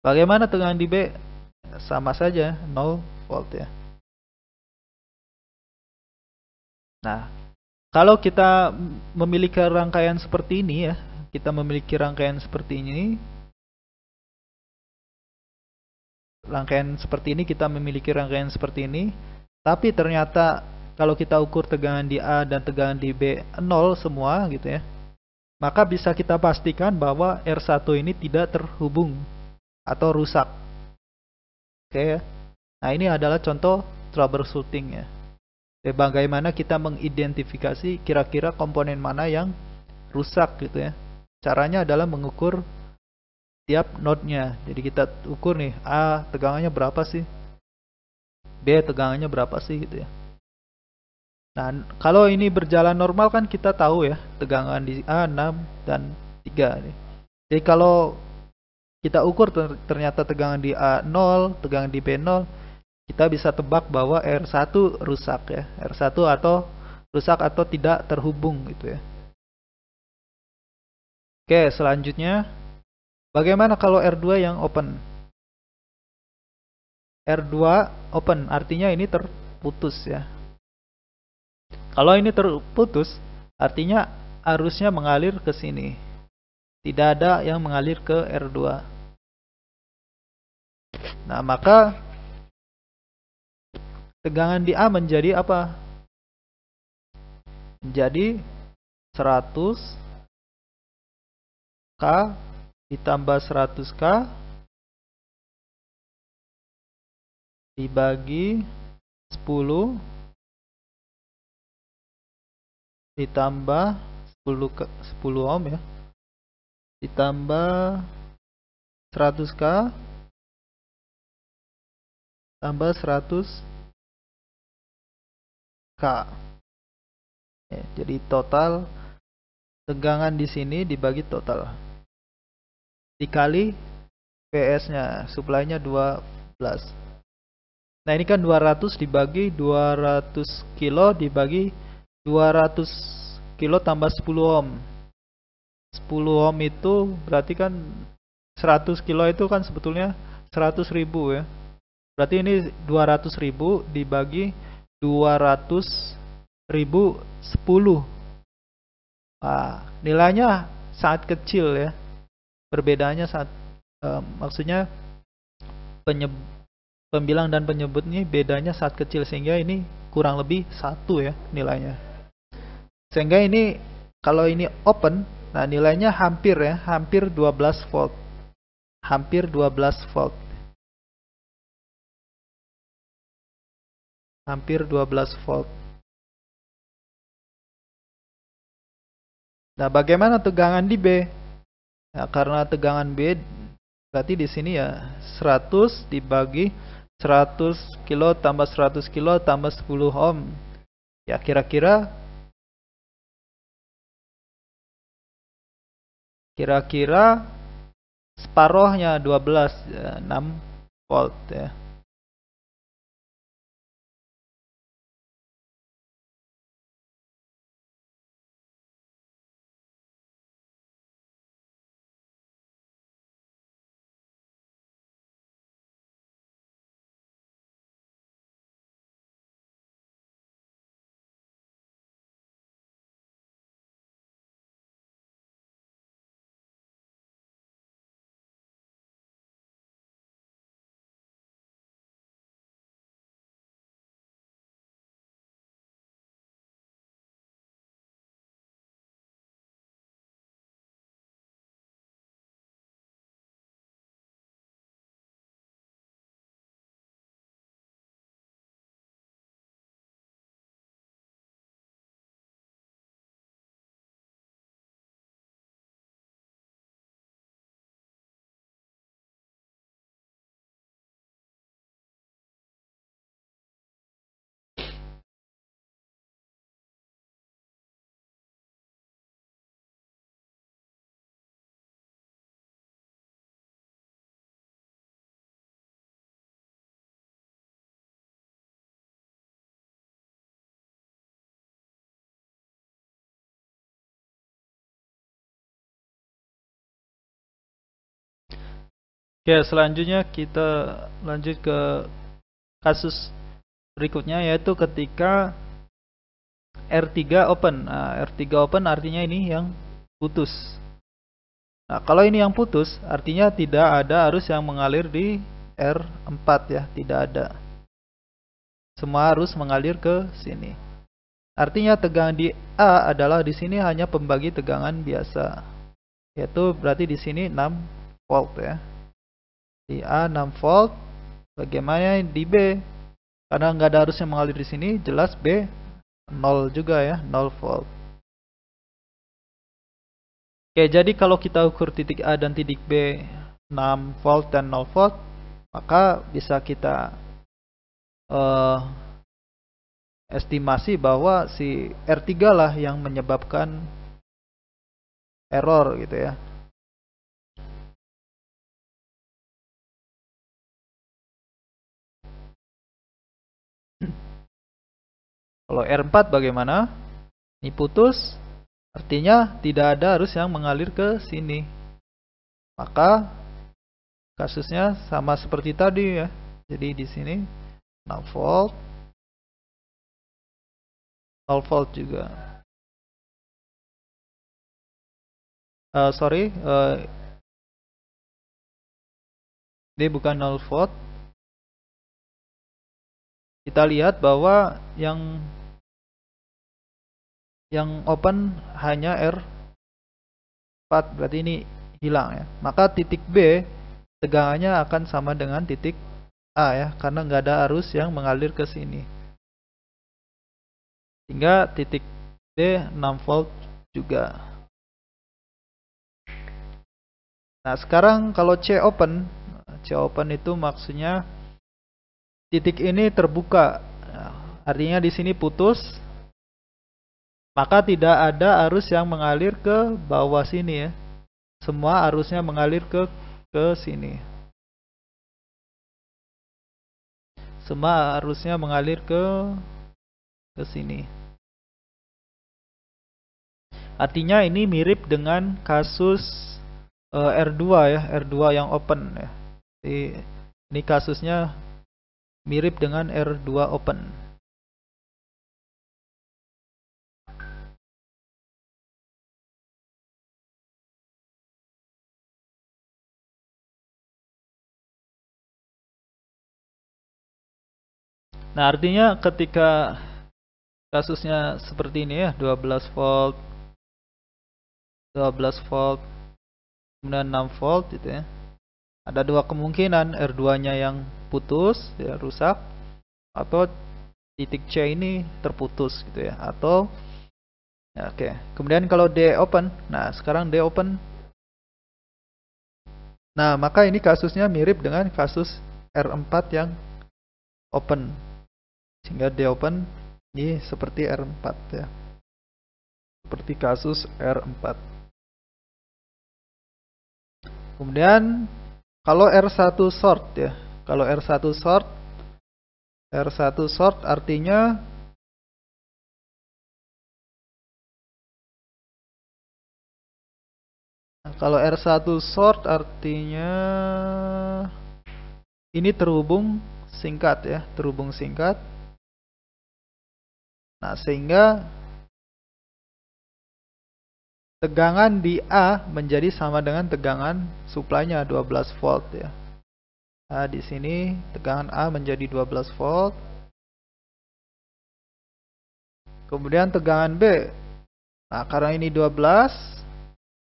Bagaimana tegangan di B? Sama saja, 0 volt ya. Nah, kalau kita memiliki rangkaian seperti ini ya, kita memiliki rangkaian seperti ini, tapi ternyata kalau kita ukur tegangan di A dan tegangan di B 0 semua gitu ya, maka bisa kita pastikan bahwa R1 ini tidak terhubung atau rusak. Oke ya. Nah, ini adalah contoh troubleshooting ya. Bagaimana kita mengidentifikasi kira-kira komponen mana yang rusak gitu ya. Caranya adalah mengukur tiap node-nya. Jadi kita ukur nih, A tegangannya berapa sih? B tegangannya berapa sih gitu ya. Nah, kalau ini berjalan normal kan kita tahu ya, tegangan di A 6 dan 3 nih. Jadi kalau kita ukur ternyata tegangan di A 0, tegangan di B 0, kita bisa tebak bahwa R1 rusak ya. R1 atau rusak atau tidak terhubung gitu ya. Oke, selanjutnya bagaimana kalau R2 yang open? R2 open artinya ini terputus ya. Kalau ini terputus artinya arusnya mengalir ke sini. Tidak ada yang mengalir ke R2. Nah, maka tegangan di A menjadi apa? Menjadi 100 K ditambah 100 K dibagi 10 ditambah 10 ohm ya, ditambah 100 K tambah 100 K. Ya, jadi total tegangan di sini dibagi total dikali PS-nya, supply-nya 12. Nah, ini kan 200 dibagi 200 kilo dibagi 200 kilo tambah 10 ohm. 10 ohm itu berarti kan 100 kilo itu kan sebetulnya 100.000 ya. Berarti ini 200.000 dibagi 200.000 10. Nah, nilainya sangat kecil ya. Perbedaannya sangat maksudnya pembilang dan penyebut ini bedanya sangat kecil, sehingga ini kurang lebih 1 ya nilainya. Sehingga ini kalau ini open, nah nilainya hampir ya, hampir 12 volt. Hampir 12 volt. Hampir 12 volt. Nah, bagaimana tegangan di B? Nah, karena tegangan B berarti di sini ya 100 dibagi 100 kilo tambah 100 kilo tambah 10 ohm. Ya kira-kira separohnya 12 ya, 6 volt ya. Oke, selanjutnya kita lanjut ke kasus berikutnya, yaitu ketika R3 open. Nah, R3 open artinya ini yang putus. Nah, kalau ini yang putus artinya tidak ada arus yang mengalir di R4 ya, tidak ada. Semua arus mengalir ke sini. Artinya tegangan di A adalah di sini hanya pembagi tegangan biasa. Yaitu berarti di sini 6 volt ya. Di A 6 volt. Bagaimana di B? Karena nggak ada arus yang mengalir di sini, jelas B 0 juga ya, 0 volt. Oke, jadi kalau kita ukur titik A dan titik B 6 volt dan 0 volt, maka bisa kita estimasi bahwa si R3 lah yang menyebabkan error gitu ya. Kalau R4 bagaimana? Ini putus, artinya tidak ada arus yang mengalir ke sini. Maka kasusnya sama seperti tadi ya. Jadi di sini 6 volt, 0 volt juga. Sorry, ini bukan 0 volt. Kita lihat bahwa yang open hanya R4, berarti ini hilang ya. Maka titik B tegangannya akan sama dengan titik A ya, karena nggak ada arus yang mengalir ke sini. Sehingga titik D 6 volt juga. Nah, sekarang kalau C open itu maksudnya titik ini terbuka. Nah, artinya di sini putus, maka tidak ada arus yang mengalir ke bawah sini ya. Semua arusnya mengalir ke sini. Semua arusnya mengalir ke sini. Artinya ini mirip dengan kasus R2 ya, R2 yang open ya. Ini kasusnya mirip dengan R2 open. Nah, artinya ketika kasusnya seperti ini ya, 12 volt, 12 volt, kemudian 6 volt gitu ya. Ada dua kemungkinan, R2-nya yang putus, ya, rusak, atau titik C ini terputus gitu ya, atau ya, oke. Kemudian kalau D open, nah sekarang D open. Nah, maka ini kasusnya mirip dengan kasus R4 yang open. Sehingga D open ini seperti R4 ya. Seperti kasus R4. Kemudian kalau R1 short ya. Kalau R1 short, R1 short artinya kalau R1 short artinya ini terhubung singkat ya, terhubung singkat. Nah, sehingga tegangan di A menjadi sama dengan tegangan suplainya 12 volt ya. Nah, di sini tegangan A menjadi 12 volt. Kemudian tegangan B. Nah, karena ini 12,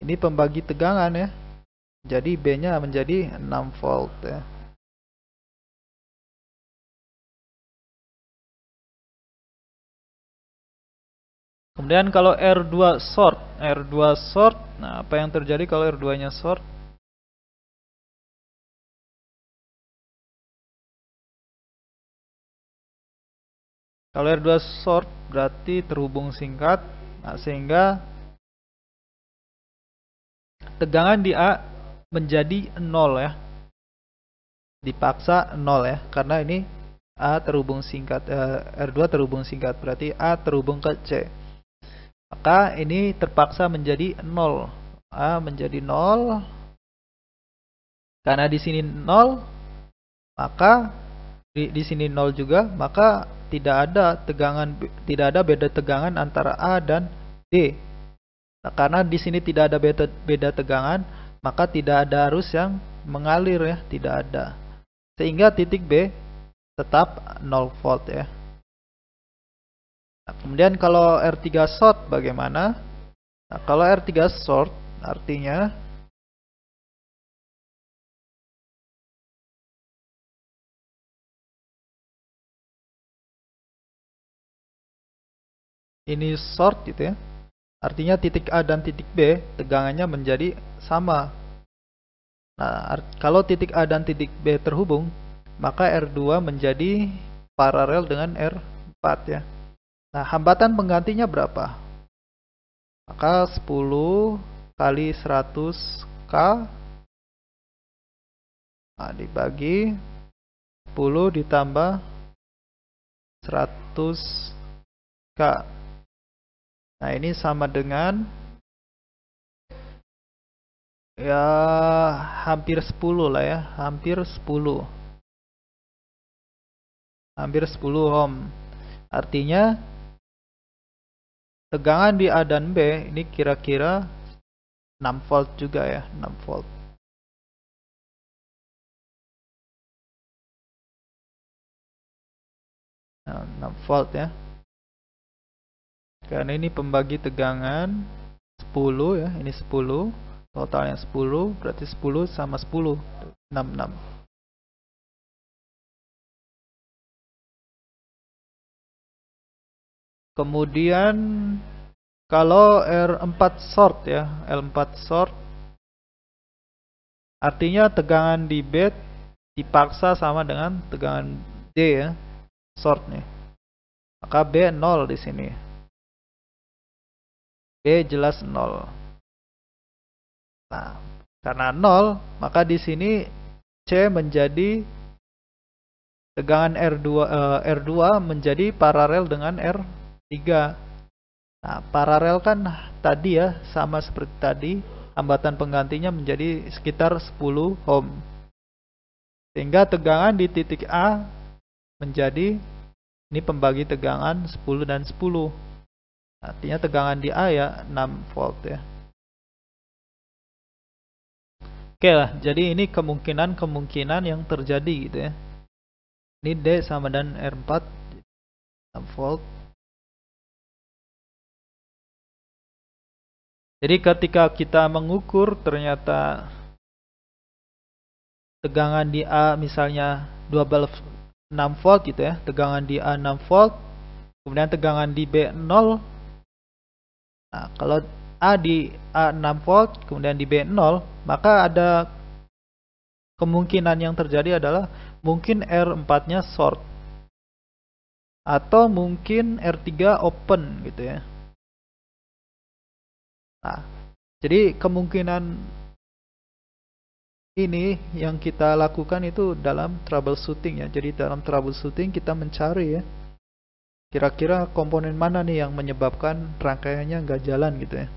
ini pembagi tegangan ya. Jadi B-nya menjadi 6 volt ya. Kemudian kalau R2 short, R2 short, nah apa yang terjadi kalau R2-nya short? Kalau R2 short berarti terhubung singkat, nah, sehingga tegangan di A menjadi 0 ya. Dipaksa 0 ya, karena ini A terhubung singkat, R2 terhubung singkat, berarti A terhubung ke C. Maka ini terpaksa menjadi 0. A menjadi 0. Karena di sini 0, maka di sini 0 juga, maka tidak ada tegangan, tidak ada beda tegangan antara A dan D. Nah, karena di sini tidak ada beda tegangan, maka tidak ada arus yang mengalir ya, tidak ada. Sehingga titik B tetap 0 volt ya. Nah, kemudian kalau R3 short bagaimana? Nah, kalau R3 short artinya ini short gitu ya. Artinya titik A dan titik B tegangannya menjadi sama. Nah, kalau titik A dan titik B terhubung, maka R2 menjadi paralel dengan R4 ya. Nah, hambatan penggantinya berapa? Maka 10 kali 100 K, nah, dibagi 10 ditambah 100 K. Nah, ini sama dengan ya hampir 10 lah ya, hampir 10. Hampir 10 ohm. Artinya tegangan di A dan B ini kira-kira 6 volt juga ya, 6 volt. Nah, 6 volt ya. Karena ini pembagi tegangan 10 ya, ini 10, totalnya 10, berarti 10 sama 10, 66. Kemudian kalau R4 short ya, L4 short artinya tegangan di bed dipaksa sama dengan tegangan D ya, sort nih. Maka B 0 di sini. B jelas 0. Nah, karena 0, maka di sini C menjadi tegangan R2 menjadi paralel dengan R3. Nah, paralel kan tadi ya, sama seperti tadi, hambatan penggantinya menjadi sekitar 10 ohm. Sehingga tegangan di titik A menjadi, ini pembagi tegangan 10 dan 10. Artinya tegangan di A ya 6 volt ya. Oke lah, jadi ini kemungkinan yang terjadi gitu ya. Ini D sama dan R4 6 volt. Jadi ketika kita mengukur ternyata tegangan di A misalnya 6 volt gitu ya. Tegangan di A 6 volt. Kemudian tegangan di B 0. Nah, kalau A di A 6 volt, kemudian di B 0, maka ada kemungkinan yang terjadi adalah mungkin R4-nya short. Atau mungkin R3 open gitu ya. Nah, jadi kemungkinan ini yang kita lakukan itu dalam troubleshooting ya. Jadi dalam troubleshooting kita mencari ya, kira-kira komponen mana nih yang menyebabkan rangkaiannya nggak jalan gitu ya.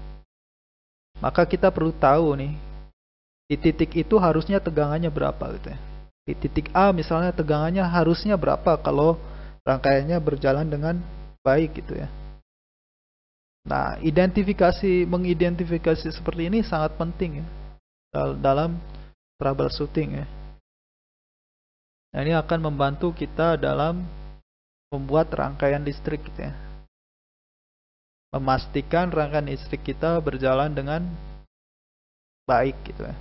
Maka kita perlu tahu nih, di titik itu harusnya tegangannya berapa gitu ya. Di titik A misalnya tegangannya harusnya berapa kalau rangkaiannya berjalan dengan baik gitu ya. Nah, mengidentifikasi seperti ini sangat penting ya dalam troubleshooting ya. Nah, ini akan membantu kita dalam membuat rangkaian listrik gitu ya. Memastikan rangkaian listrik kita berjalan dengan baik gitu ya.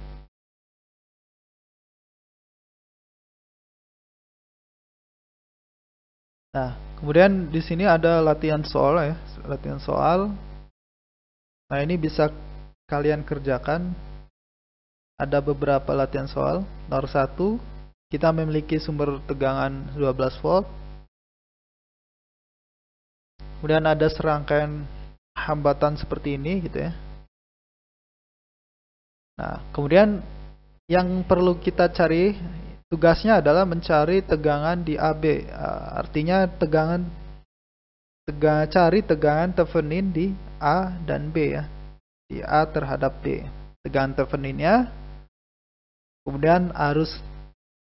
Nah, kemudian di sini ada latihan soal ya, latihan soal. Nah, ini bisa kalian kerjakan. Ada beberapa latihan soal. Nomor 1, kita memiliki sumber tegangan 12 volt. Kemudian ada serangkaian hambatan seperti ini gitu ya. Nah, kemudian yang perlu kita cari, tugasnya adalah mencari tegangan di AB. Artinya cari tegangan Thevenin di A dan B ya. Di A terhadap B. Tegangan Theveninnya, kemudian arus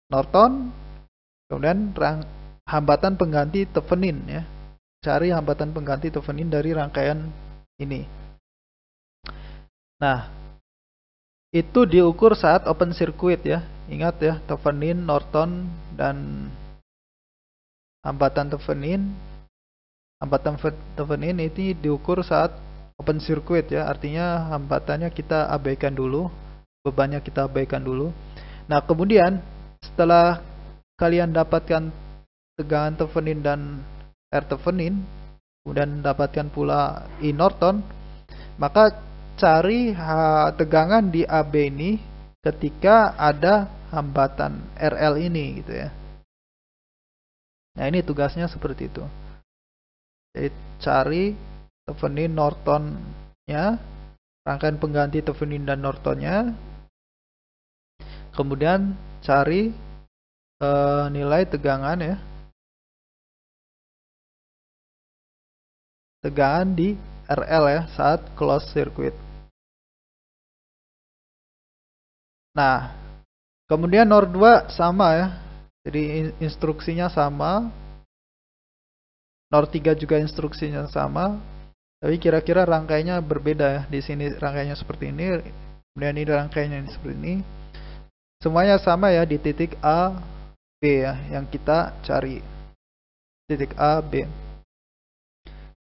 Norton, kemudian hambatan pengganti Thevenin ya. Cari hambatan pengganti Thevenin dari rangkaian ini. Nah, itu diukur saat open circuit ya. Ingat ya, Thevenin, Norton, dan hambatan Thevenin. Hambatan Thevenin ini diukur saat open circuit ya. Artinya hambatannya kita abaikan dulu, bebannya kita abaikan dulu. Nah, kemudian setelah kalian dapatkan tegangan Thevenin dan R Thevenin, kemudian dapatkan pula I Norton, maka cari tegangan di AB ini ketika ada hambatan RL ini gitu ya. Nah, ini tugasnya seperti itu. Jadi cari Thevenin Nortonnya, rangkaian pengganti Thevenin dan Nortonnya, kemudian cari nilai tegangan ya, tegangan di RL ya saat close circuit. Nah, kemudian NOR 2 sama ya. Jadi instruksinya sama. NOR 3 juga instruksinya sama. Tapi kira-kira rangkaiannya berbeda ya. Di sini rangkaiannya seperti ini, kemudian ini rangkaiannya seperti ini. Semuanya sama ya di titik A, B ya yang kita cari. Titik A, B.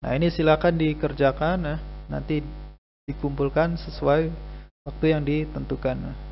Nah, ini silakan dikerjakan ya. Nanti dikumpulkan sesuai waktu yang ditentukan.